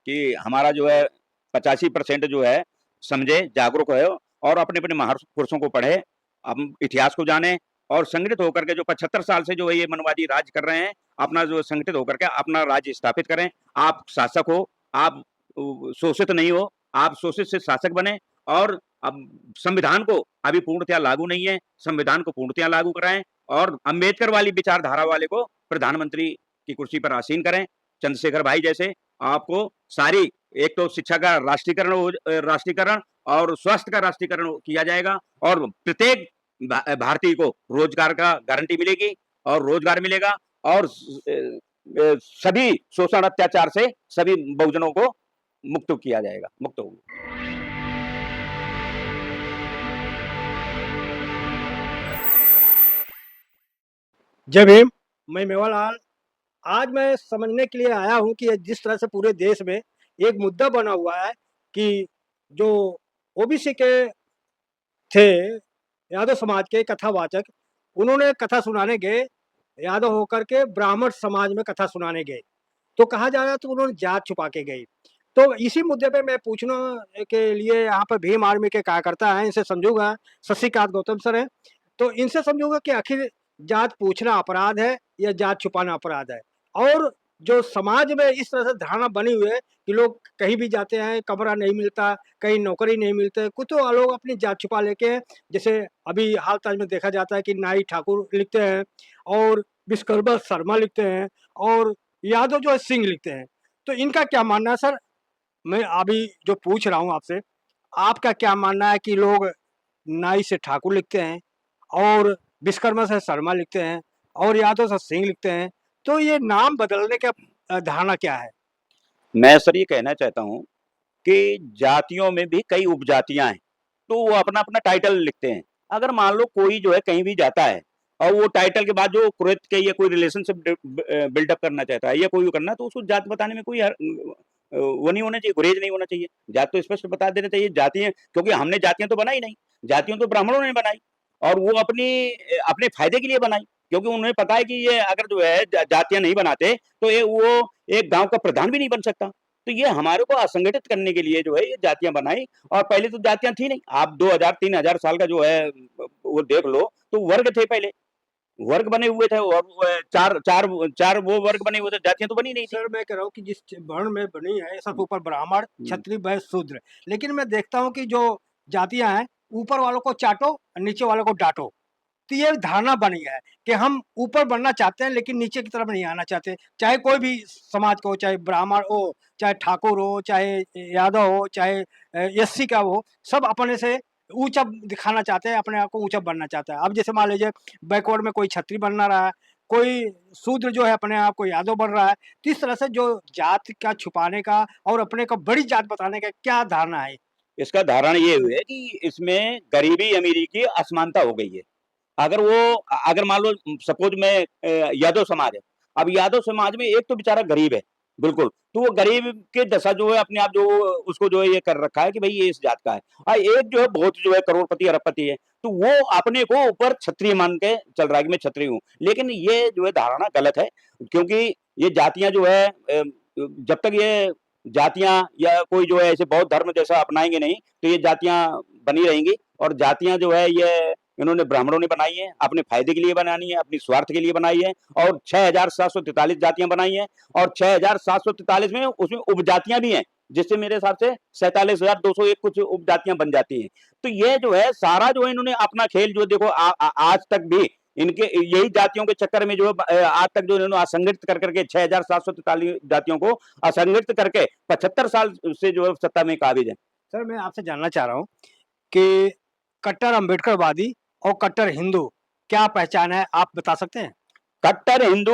कि हमारा जो है 85% जो है समझे, जागरूक है और अपने-अपने महापुरुषों को पढ़े, हम इतिहास को जानें और संगठित होकर के जो 75 साल से जो है ये मनवादी राज कर रहे हैं, अपना जो संगठित होकर के अपना राज्य स्थापित करें। आप शासक हो, आप शोषित नहीं हो, आप शोषित से शासक बने और अब संविधान को अभी पूर्णतया लागू नहीं है, संविधान को पूर्णतया लागू कराएँ और अम्बेडकर वाली विचारधारा वाले को प्रधानमंत्री की कुर्सी पर आसीन करें। चंद्रशेखर भाई जैसे आपको सारी एक तो शिक्षा का राष्ट्रीयकरण और स्वास्थ्य का राष्ट्रीयकरण किया जाएगा और प्रत्येक भारतीय को रोजगार का गारंटी मिलेगी और रोजगार मिलेगा और सभी शोषण अत्याचार से सभी बहुजनों को मुक्त किया जाएगा, मुक्त होगी। जय भीम। मैं मेवालाल। आज मैं समझने के लिए आया हूँ कि जिस तरह से पूरे देश में एक मुद्दा बना हुआ है कि जो ओबीसी के थे, यादव समाज के कथावाचक, उन्होंने कथा सुनाने गए, यादव होकर के ब्राह्मण समाज में कथा सुनाने गए, तो कहा जा रहा तो उन्होंने जात छुपा के गई। तो इसी मुद्दे पे मैं पूछने के लिए यहाँ पर भीम आर्मी के कार्यकर्ता हैं, इनसे समझूंगा। शशिकांत गौतम सर हैं, तो इनसे समझूंगा कि आखिर जात पूछना अपराध है या जात छुपाना अपराध है। और जो समाज में इस तरह से धारणा बनी हुई है कि लोग कहीं भी जाते हैं, कमरा नहीं मिलता, कहीं नौकरी नहीं मिलते, कुछ तो लोग अपनी जात छुपा लेके, जैसे अभी हाल ताज में देखा जाता है कि नाई ठाकुर लिखते हैं और विश्वकर्मा शर्मा लिखते हैं और यादव जो है सिंह लिखते हैं। तो इनका क्या मानना है सर? मैं अभी जो पूछ रहा हूँ आपसे, आपका क्या मानना है कि लोग नाई से ठाकुर लिखते हैं और विश्वकर्मा से शर्मा लिखते हैं और यादव से सिंह लिखते हैं, तो ये नाम बदलने का धारणा क्या है? मैं सर ये कहना चाहता हूँ कि जातियों में भी कई उपजातियां हैं, तो वो अपना-अपना टाइटल लिखते हैं। अगर मान लो कोई जो है कहीं भी जाता है और वो टाइटल के बाद जो कुरेद के या कोई रिलेशनशिप बिल्डअप करना चाहता है या कोई वो करना है, तो उसको जात बताने में कोई वो नहीं होना चाहिए, गुरेज नहीं होना चाहिए। जात तो स्पष्ट बता देना चाहिए, जातियाँ क्योंकि हमने जातियाँ तो बनाई नहीं, जातियाँ तो ब्राह्मणों ने बनाई और वो अपने फ़ायदे के लिए बनाई, क्योंकि उन्हें पता है कि ये अगर जो है जातियाँ नहीं बनाते, तो वो एक गाँव का प्रधान भी नहीं बन सकता। तो ये हमारे को असंगठित करने के लिए जो है ये जातियाँ बनाई और पहले तो जातियाँ थी नहीं। आप 2000-3000 साल का जो है वो देख लो, तो वर्ग थे पहले, वर्ग बने हुए थे और 4 वो वर्ग बने हुए थे, जातियाँ तो बनी नहीं थी। सर मैं कह रहा हूँ कि जिस वर्ण में बनी है सबसे ऊपर ब्राह्मण, क्षत्रिय, वैश्य, शूद्र, लेकिन मैं देखता हूँ कि जो जातियां हैं, ऊपर वालों को चाटो और नीचे वालों को डांटो। तो ये धारणा बनी है कि हम ऊपर बढ़ना चाहते हैं लेकिन नीचे की तरफ नहीं आना चाहते। चाहे कोई भी समाज का हो, चाहे ब्राह्मण हो, चाहे ठाकुर हो, चाहे यादव हो, चाहे एससी का हो, सब अपने से ऊंचा दिखाना चाहते हैं, अपने आप को ऊंचा बनना चाहता है। अब जैसे मान लीजिए बैकवर्ड में कोई छत्री बनना रहा है, कोई शूद्र जो है अपने आप को यादव बन रहा है। तो इस तरह से जो जात का छुपाने का और अपने को बड़ी जात बताने का क्या धारणा है? इसका धारणा ये हुई है कि इसमें गरीबी-अमीरी की असमानता हो गई है। अगर मान लो सपोज में यादव समाज है, अब यादव समाज में एक तो बेचारा गरीब है, बिल्कुल, तो वो गरीब की दशा जो है अपने आप जो उसको जो है ये कर रखा है कि भई ये इस जात का है। एक जो है बहुत जो है करोड़पति, अरबपति है, तो वो अपने को ऊपर क्षत्रिय मान के चल रहा है कि मैं क्षत्रिय हूँ। लेकिन ये जो है धारणा गलत है, क्योंकि ये जातियाँ जो है जब तक ये जातियाँ या कोई जो है ऐसे बौद्ध धर्म जैसा अपनाएँगे नहीं, तो ये जातियाँ बनी रहेंगी और जातियाँ जो है ये इन्होंने ब्राह्मणों ने बनाई है, अपने फ़ायदे के लिए बनानी है, अपनी स्वार्थ के लिए बनाई है और 6743 जातियाँ बनाई हैं और 6743 में उसमें उपजातियाँ भी हैं, जिससे मेरे हिसाब से 47,201 कुछ उपजातियाँ बन जाती हैं। तो ये जो है सारा जो है इन्होंने अपना खेल जो देखो आज तक भी इनके यही जातियों के चक्कर में जो है आज तक जो इन्होंने असंगठित कर के 6743 जातियों को असंगठित करके 75 साल से जो है सत्ता में काबिज है। सर मैं आपसे जानना चाह रहा हूँ कि कट्टर अम्बेडकरवादी और कट्टर हिंदू क्या पहचान है, आप बता सकते हैं? कट्टर हिंदू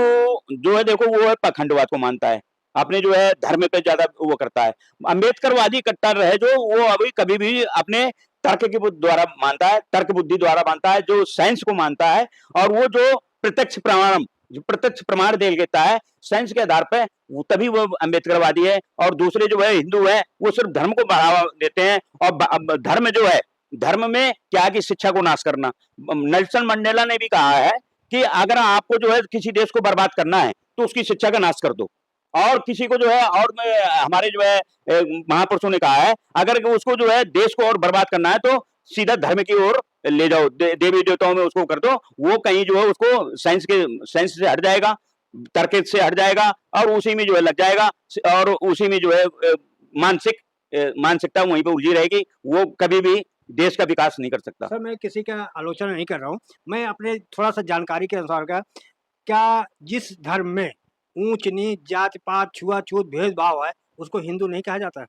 जो है देखो वो है पाखंडवाद को मानता है, अपने जो है धर्म पे ज्यादा वो करता है। अम्बेडकरवादी कट्टर है जो वो अभी कभी भी अपने तर्क के द्वारा मानता है, तर्क बुद्धि द्वारा मानता है, जो साइंस को मानता है और वो जो प्रत्यक्ष प्रमाण दे देता है साइंस के आधार पर, वो तभी वो अम्बेडकरवादी है। और दूसरे जो है हिंदू है वो सिर्फ धर्म को बढ़ावा देते हैं और धर्म जो है धर्म में क्या की शिक्षा को नाश करना। नेल्सन मंडेला ने भी कहा है कि अगर आपको जो है किसी देश को बर्बाद करना है तो उसकी शिक्षा का नाश कर दो और किसी को जो है और हमारे जो है महापुरुषों ने कहा है, अगर उसको जो है देश को और बर्बाद करना है तो सीधा धर्म की ओर ले जाओ, देवी देवताओं में उसको कर दो, वो कहीं जो है उसको साइंस से हट जाएगा, तर्क से हट जाएगा और उसी में जो है लग जाएगा और उसी में जो है मानसिक मानसिकता वहीं पे उलझी रहेगी, वो कभी भी देश का विकास नहीं कर सकता। सर मैं किसी का आलोचना नहीं कर रहा हूँ, मैं अपने थोड़ा सा जानकारी के अनुसार का, क्या जिस धर्म में ऊंच नीच जात पात छुआछूत भेदभाव है उसको हिंदू नहीं कहा जाता?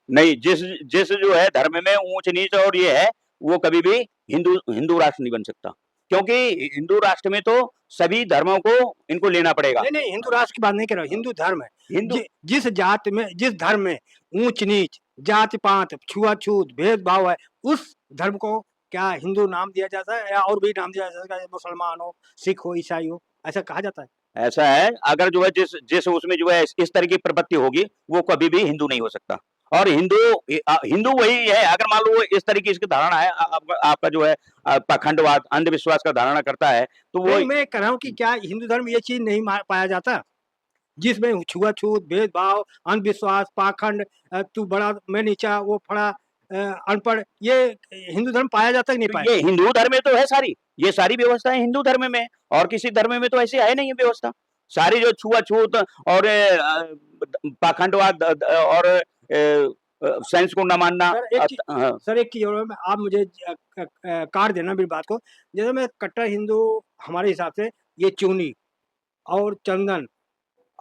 नहीं, जिस जिस जो है धर्म में ऊंच नीच और ये है, वो कभी भी हिंदू हिंदू राष्ट्र नहीं बन सकता, क्योंकि हिंदू राष्ट्र में तो सभी धर्मों को इनको लेना पड़ेगा। नहीं नहीं, हिंदू राष्ट्र की बात नहीं कर रहा हूँ, हिंदू धर्म है। हिंदू जिस जात में, जिस धर्म में ऊंच नीच जात पात छुआछूत भेदभाव है, उस धर्म को क्या हिंदू नाम दिया जाता है या और भी नाम दिया जाता है? मुसलमान हो, सिख हो, ईसाई हो, ऐसा कहा जाता है? ऐसा है, अगर जो है जिस जिस उसमें जो है इस तरह की प्रवृत्ति होगी, वो कभी भी हिंदू नहीं हो सकता। और हिंदू वही है, अगर मान लो वो इस तरीके की धारणा है, आपका जो है पाखंडवाद अंधविश्वास का धारणा करता है, तो वो नहीं, मैं कह रहा हूँ कि क्या हिंदू धर्म ये चीज नहीं पाया जाता, जिसमें छुआछूत भेदभाव अंधविश्वास पाखंड, तू बड़ा मैं नीचा वो फड़ा, अनपढ़, ये हिंदू धर्म पाया जाता कि नहीं तो पाया? ये हिंदू धर्म में तो है सारी, ये सारी व्यवस्थाएं हिंदू धर्म में है, और किसी धर्म में तो ऐसी है नहीं है व्यवस्था। सारी जो छुआछूत और पाखंडवाद और साइंस को न मानना। सर एक चीज, हाँ, सर एक चीज और आप मुझे काट देना मेरी बात को। जैसे मैं कट्टर हिंदू, हमारे हिसाब से ये चूनी और चंदन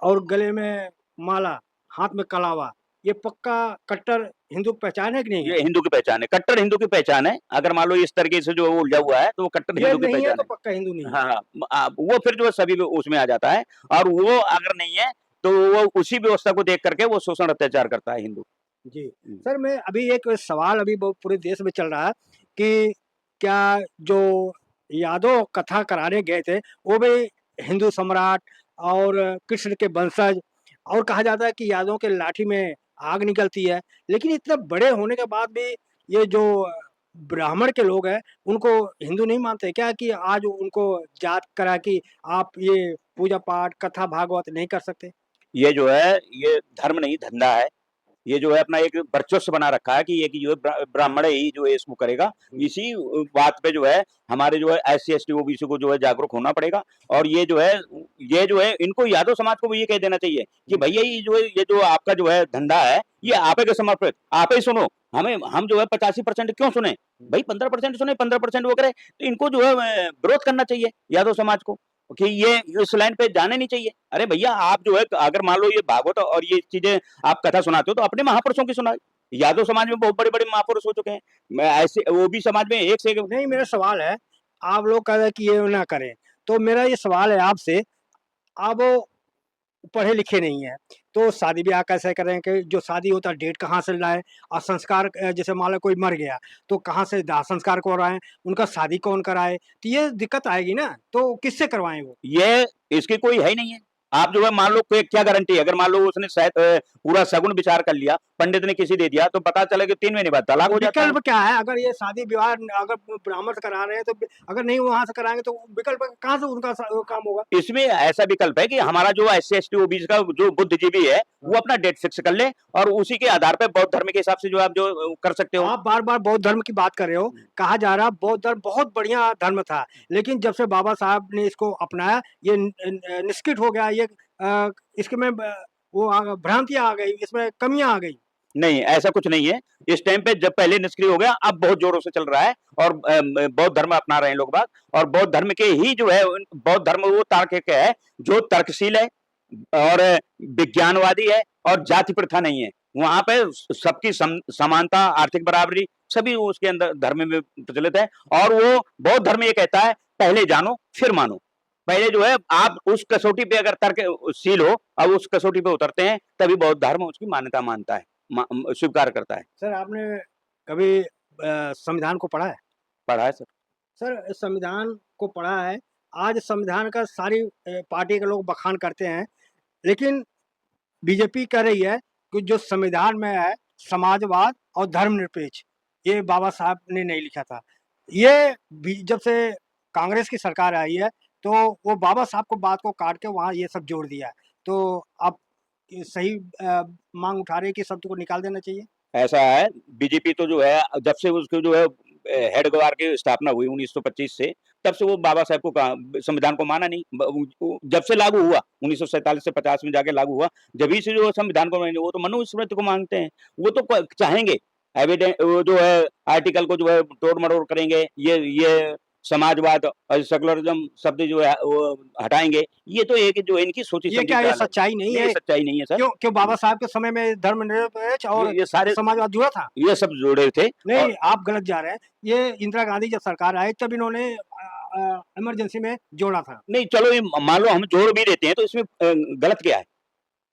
और गले में माला, हाथ में कलावा, ये पक्का कट्टर हिंदू की पहचान है कि नहीं है? ये हिंदू की पहचान है, कट्टर हिंदू की पहचान है। अगर मान लो इस तरीके से जो वो उलझा हुआ है, तो वो कट्टर ये हिंदू की नहीं है पहचान तो है। पक्का हिंदू नहीं है। हाँ, हाँ, वो फिर जो है सभी उसमें आ जाता है, और वो अगर नहीं है, तो वो उसी व्यवस्था को देख करके वो शोषण अत्याचार करता है हिंदू। जी सर, मैं अभी एक सवाल अभी बहुत पूरे देश में चल रहा है कि क्या जो यादव कथा कराने गए थे वो भी हिंदू सम्राट और कृष्ण के वंशज, और कहा जाता है कि यादवों के लाठी में आग निकलती है, लेकिन इतने बड़े होने के बाद भी ये जो ब्राह्मण के लोग हैं उनको हिंदू नहीं मानते क्या, कि आज उनको जात करा कि आप ये पूजा पाठ कथा भागवत नहीं कर सकते? ये जो है, ये धर्म नहीं धंधा है। ये जो है अपना एक वर्चस्व बना रखा है कि ये कि जो है ब्राह्मण ही जो है इसको करेगा। इसी बात पे जो है हमारे जो है एससी एसटी ओबीसी को जो है जागरूक होना पड़ेगा। और ये जो है इनको यादव समाज को भी ये कह देना चाहिए कि भैया ये जो आपका जो है धंधा है, ये आप ही के समर्पित, आप ही सुनो। हम जो है 85% क्यों सुने भाई, 15% सुने, 15% वो करे। तो इनको जो है विरोध करना चाहिए यादव समाज को कि ये इस लाइन पे जाने नहीं चाहिए। अरे भैया, आप जो है अगर मान लो ये भागवत और ये चीजें आप कथा सुनाते हो, तो अपने महापुरुषों की सुनाए। यादव समाज में बहुत बड़े बड़े महापुरुष हो चुके हैं, मैं ऐसे वो भी समाज में एक से एक। नहीं, मेरा सवाल है, आप लोग कह रहे हैं कि ये ना करें, तो मेरा ये सवाल है आपसे, आप पढ़े लिखे नहीं हैं, तो शादी ब्याह कैसे करें? कि जो शादी होता है डेट कहाँ से लाएँ? और संस्कार, जैसे मान लो कोई मर गया, तो कहाँ से दाह संस्कार करवाएँ? उनका शादी कौन कराए? तो ये दिक्कत आएगी ना, तो किससे करवाएँ वो? ये इसकी कोई है ही नहीं है। आप जो है मान लो क्या गारंटी है, अगर मान लो उसने शायद पूरा सगुन विचार कर लिया, पंडित ने किसी दे दिया, तो पता चला कि 3 महीने बाद तलाक तो हो जाता है। विकल्प क्या है? अगर ये शादी विवाह अगर ब्राह्मण से करा रहे हैं, तो अगर नहीं वहाँ से कराएँगे तो विकल्प कहाँ से उनका काम होगा? इसमें ऐसा विकल्प है कि हमारा जो एससी एसटी ओबीसी का जो बुद्धिजीवी है, वो अपना डेट फिक्स कर ले, और उसी के आधार पे बौद्ध धर्म के हिसाब से जो आप जो कर सकते हो। आप बार-बार बौद्ध धर्म की बात कर रहे हो, कहा जा रहा है बौद्ध धर्म बहुत बढ़िया धर्म था, लेकिन जब से बाबा साहब ने इसको अपनाया, ये निष्कृत हो गया, ये इसके में वो भ्रांतियाँ आ गई, इसमें कमियाँ आ गई। नहीं, ऐसा कुछ नहीं है। इस टाइम पे जब पहले निष्क्रिय हो गया, अब बहुत जोरों से चल रहा है, और बौद्ध धर्म अपना रहे हैं लोग बाग। और बौद्ध धर्म के ही जो है बौद्ध धर्म वो तार्किक है, जो तर्कशील है और विज्ञानवादी है, और जाति प्रथा नहीं है। वहाँ पे सबकी समानता, आर्थिक बराबरी सभी उसके अंदर धर्म में प्रचलित है। और वो बौद्ध धर्म ये कहता है, पहले जानो फिर मानो। पहले जो है आप उस कसौटी पे अगर तर्कशील हो, अब उस कसौटी पे उतरते हैं, तभी बौद्ध धर्म उसकी मान्यता मानता है, स्वीकार करता है। सर आपने कभी संविधान को पढ़ा है? पढ़ा है सर। सर संविधान को पढ़ा है, आज संविधान का सारी पार्टी के लोग बखान करते हैं, लेकिन बीजेपी कह रही है कि जो संविधान में है समाजवाद और धर्मनिरपेक्ष, ये बाबा साहब ने नहीं लिखा था। ये जब से कांग्रेस की सरकार आई है, तो वो बाबा साहब को बात को काट के वहाँ ये सब जोड़ दिया है। तो आप सही मांग उठा रही है कि शब्द को निकाल देना चाहिए? ऐसा है, बीजेपी तो जो है जब से उसको जो है हेडगवार की स्थापना हुई 1925 से, तब से वो बाबा साहब को संविधान को माना नहीं। जब से लागू हुआ 1947 से 50 में जाके लागू हुआ, जभी से जो संविधान को वो तो मनुस्मृति को मांगते हैं। वो तो चाहेंगे एविडेंस वो जो है आर्टिकल को जो है तोड़ मरोड़ करेंगे, ये समाजवाद और सेकुलरिज्म शब्द जो है वो हटाएंगे। ये तो एक जो इनकी सोची ये समझी क्या ये चाल है। सच्चाई नहीं ये है? सच्चाई नहीं है सर। क्यों क्यों बाबा साहब के समय में धर्मनिरपेक्ष और ये सारे समाजवाद जुड़ा था? ये सब जुड़े थे। और नहीं, आप गलत जा रहे हैं। ये इंदिरा गांधी जब सरकार आई तब इन्होंने इमरजेंसी में जोड़ा था। नहीं चलो ये मान लो हम जोड़ भी देते हैं तो इसमें गलत क्या है?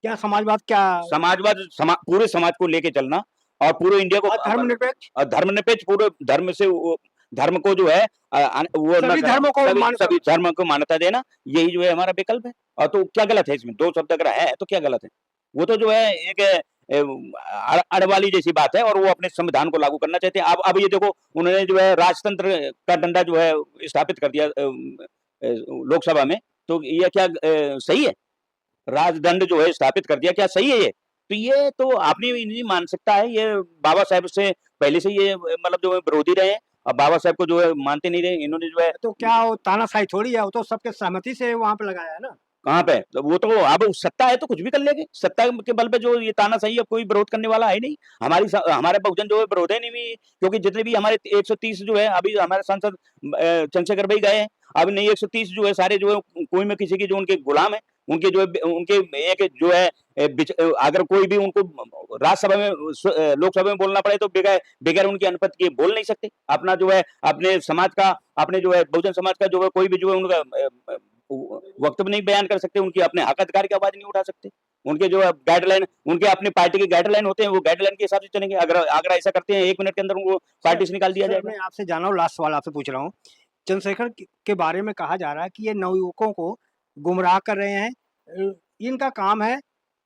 क्या समाजवाद क्या समाजवाद पूरे समाज को लेके चलना और पूरे इंडिया को धर्मनिरपेक्ष धर्मनिरपेक्ष पूरे धर्म से धर्म को जो है वो सभी धर्मों को सभी धर्म को मान्यता देना, यही जो है हमारा विकल्प है। और तो क्या गलत है इसमें? दो शब्द अगर है तो क्या गलत है? वो तो जो है एक अड़वाली जैसी बात है और वो अपने संविधान को लागू करना चाहते हैं। अब ये देखो उन्होंने जो है राजतंत्र का डंडा जो है स्थापित कर दिया लोकसभा में, तो ये क्या सही है? राजदंड जो है स्थापित कर दिया, क्या सही है ये? तो ये तो अपनी इनकी मानसिकता है, ये बाबा साहब से पहले से ये मतलब जो है विरोधी रहे हैं, अब बाबा साहब को जो है मानते नहीं रहे, इन्होंने जो है तो क्या वो तानाशाही थोड़ी है, वो तो सबके सहमति से वहाँ पे लगाया है ना। कहाँ पे? तो वो तो अब सत्ता है तो कुछ भी कर लेंगे, सत्ता के बल पे जो ये तानाशाही अब कोई विरोध करने वाला है नहीं। हमारे बहुजन जो है विरोध है नहीं भी, क्योंकि जितने भी हमारे 130 जो है अभी हमारे सांसद चंद्रशेखर भाई गए हैं, अब नहीं 130 जो है सारे जो है कोई में किसी की जो उनके गुलाम है, उनके जो है उनके एक जो है अगर कोई भी उनको राज्यसभा में लोकसभा में बोलना पड़े तो बगैर बगैर उनकी अनुमति के बोल नहीं सकते। अपना जो है अपने समाज का अपने जो है बहुजन समाज का जो है कोई भी जो है उनका वक्तव्य नहीं बयान कर सकते, उनकी अपने हक अधिकार की आवाज नहीं उठा सकते। उनके जो गाइडलाइन उनके अपनी पार्टी के गाइडलाइन होते हैं, वो गाइडलाइन के हिसाब से चलेंगे। अगर ऐसा करते हैं 1 मिनट के अंदर उनको पार्टी से निकाल दिया जाएगा। मैं आपसे जाना हूँ, लास्ट सवाल आपसे पूछ रहा हूँ। चंद्रशेखर के बारे में कहा जा रहा है कि ये नवयुवकों को गुमराह कर रहे हैं, इनका काम है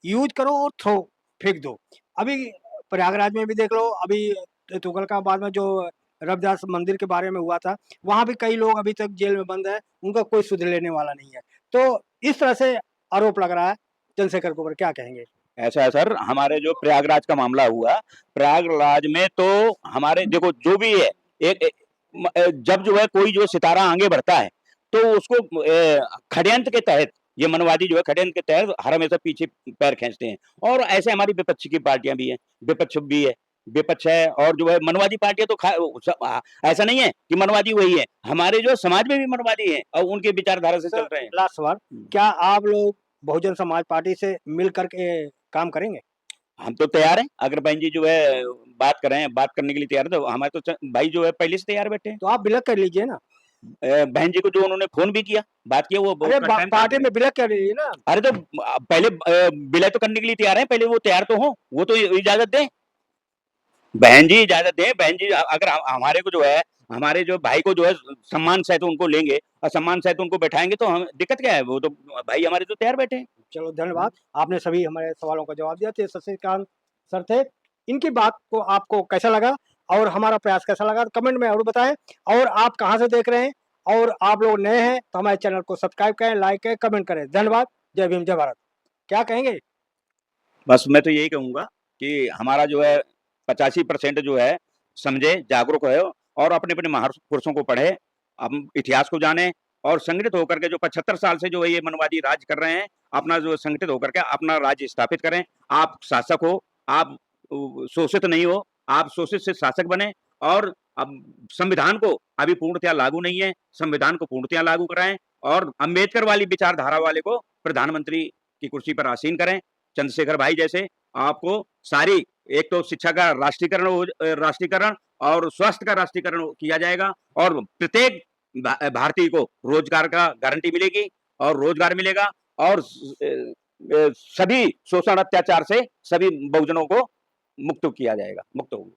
यूज करो और थ्रो फेंक दो। अभी प्रयागराज में भी देख लो, अभी तुगलकाबाद में जो रविदास मंदिर के बारे में हुआ था, वहाँ भी कई लोग अभी तक जेल में बंद है, उनका कोई सुध लेने वाला नहीं है। तो इस तरह से आरोप लग रहा है चंद्रशेखर के ऊपर, क्या कहेंगे? ऐसा है सर, हमारे जो प्रयागराज का मामला हुआ, प्रयागराज में तो हमारे देखो जो भी है जब जो है कोई जो सितारा आगे बढ़ता है तो उसको षड्यंत्र के तहत ये मनवादी जो है षड्यंत्र के तहत हर हमेशा पीछे पैर खींचते हैं। और ऐसे हमारी विपक्ष की पार्टियां भी हैं, विपक्ष भी है, विपक्ष है और जो है मनवादी पार्टियां तो ऐसा नहीं है कि मनवादी वही है, हमारे जो समाज में भी मनवादी हैं और उनके विचारधारा से चल रहे हैं। लास्ट सवाल, क्या आप लोग बहुजन समाज पार्टी से मिल करके काम करेंगे? हम तो तैयार हैं, अगर बहन जी जो है बात करें, बात करने के लिए तैयार है तो हमारे तो भाई जो है पहले से तैयार बैठे हैं। तो आप बिलक कर लीजिए ना। बहन जी को जो उन्होंने फोन भी किया, बात किया, वो अरे पार्टी में बिलक कर लीजिए ना। अरे तो पहले विलय तो करने के लिए तैयार है, पहले वो तैयार तो हो, वो तो इजाजत दें, बहन जी इजाजत दें। बहन जी अगर हमारे को जो है हमारे जो भाई को जो है सम्मान सहित उनको लेंगे और सम्मान सहित उनको बैठाएंगे तो हम दिक्कत क्या है? वो तो भाई हमारे तो तैयार बैठे हैं। चलो धन्यवाद, आपने सभी हमारे सवालों का जवाब दिया। तो शशिकांत सर थे, इनकी बात को आपको कैसा लगा और हमारा प्रयास कैसा लगा कमेंट में जरूर बताएं। और आप कहां से देख रहे हैं और आप लोग नए हैं तो हमारे चैनल को सब्सक्राइब करें, लाइक करें, कमेंट करें। धन्यवाद। जय भीम, जय भारत। क्या कहेंगे? बस मैं तो यही कहूंगा कि हमारा जो है 85% जो है समझे, जागरूक है और अपने अपने महापुरुषों को पढ़े, हम इतिहास को जाने और संगठित होकर के जो 75 साल से जो है ये मनवादी राज कर रहे हैं, अपना जो संगठित होकर के अपना राज्य स्थापित करें। आप शासक हो, आप शोषित नहीं हो, आप शोषित से शासक बने। और अब संविधान को अभी पूर्णतया लागू नहीं है, संविधान को पूर्णतया लागू कराएं और अम्बेडकर वाली विचारधारा वाले को प्रधानमंत्री की कुर्सी पर आसीन करें। चंद्रशेखर भाई जैसे आपको सारी, एक तो शिक्षा का राष्ट्रीयकरण और स्वास्थ्य का राष्ट्रीयकरण किया जाएगा और प्रत्येक भारतीय को रोजगार का गारंटी मिलेगी और रोजगार मिलेगा और सभी शोषण अत्याचार से सभी बहुजनों को मुक्त किया जाएगा, मुक्त होंगे।